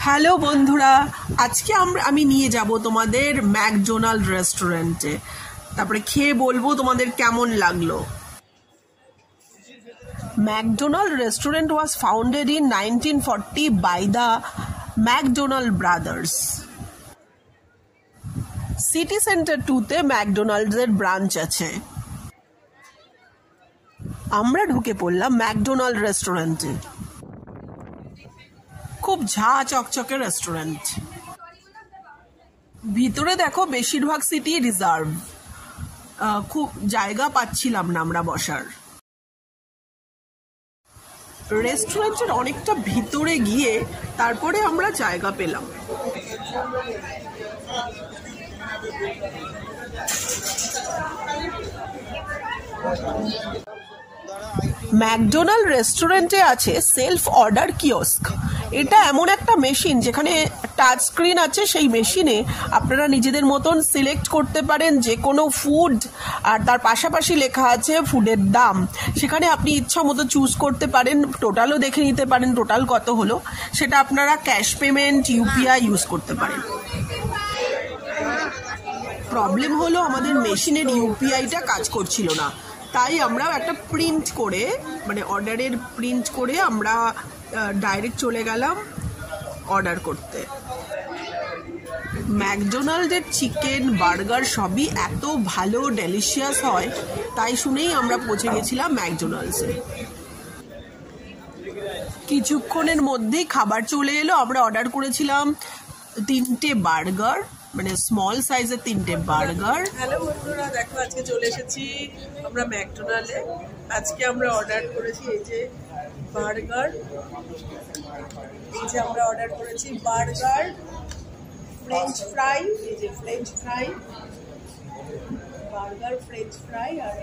Hello বন্ধুরা, আজকে আমি নিয়ে যাব তোমাদের ম্যাকডোনাল্ড রেস্টুরেন্টে। তারপরে খেয়ে বলবো তোমাদের কেমন লাগলো। McDonald restaurant was founded in 1940 by the McDonald brothers. City centre 2-তে ম্যাকডোনাল্ডসের ব্রাঞ্চ আছে। আমরা ঢুকে পড়লাম ম্যাকডোনাল্ড রেস্টুরেন্টে। খুব ঝাঁ চকচকে রেস্টুরেন্ট। ভিতরে দেখো বেশিরভাগ সিটি রিজার্ভ, খুব জায়গা পাচ্ছিলাম না আমরা বসার। রেস্টুরেন্টের অনেকটা ভিতরে গিয়ে তারপরে আমরা জায়গা পেলাম। ম্যাকডোনাল্ড রেস্টুরেন্টে আছে সেলফ অর্ডার কিওস্ক। এটা এমন একটা মেশিন যেখানে টাচ স্ক্রিন আছে। সেই মেশিনে আপনারা নিজেদের মতন সিলেক্ট করতে পারেন যে কোনো ফুড, আর তার পাশাপাশি লেখা আছে ফুডের দাম। সেখানে আপনি ইচ্ছা মতো চুজ করতে পারেন, টোটালও দেখে নিতে পারেন টোটাল কত হলো। সেটা আপনারা ক্যাশ পেমেন্ট, ইউপিআই ইউজ করতে পারেন। প্রবলেম হলো আমাদের মেশিনের ইউপিআইটা কাজ করছিল না, তাই আমরা একটা প্রিন্ট করে, মানে অর্ডারের প্রিন্ট করে আমরা ডাইরেক্ট চলে গেলাম অর্ডার করতে। ম্যাকডোনাল্ডের চিকেন, বার্গার সবই এত ভালো ডেলিশিয়াস হয়, তাই শুনেই আমরা পৌঁছে গেছিলাম ম্যাকডোনাল্ডসে। কিছুক্ষণের মধ্যেই খাবার চলে এলো। আমরা অর্ডার করেছিলাম 3টে বার্গার, মানে স্মল সাইজের 3টে বার্গার। হ্যালো বন্ধুরা, দেখো আজকে চলে এসেছি আমরা ম্যাকডোনাল্ডে। আজকে আমরা অর্ডার করেছি এই যে বার্গার, এই যে আমরা অর্ডার করেছি বার্গার, ফ্রেঞ্চ ফ্রাই, এই যে French fry, burger, French fry আর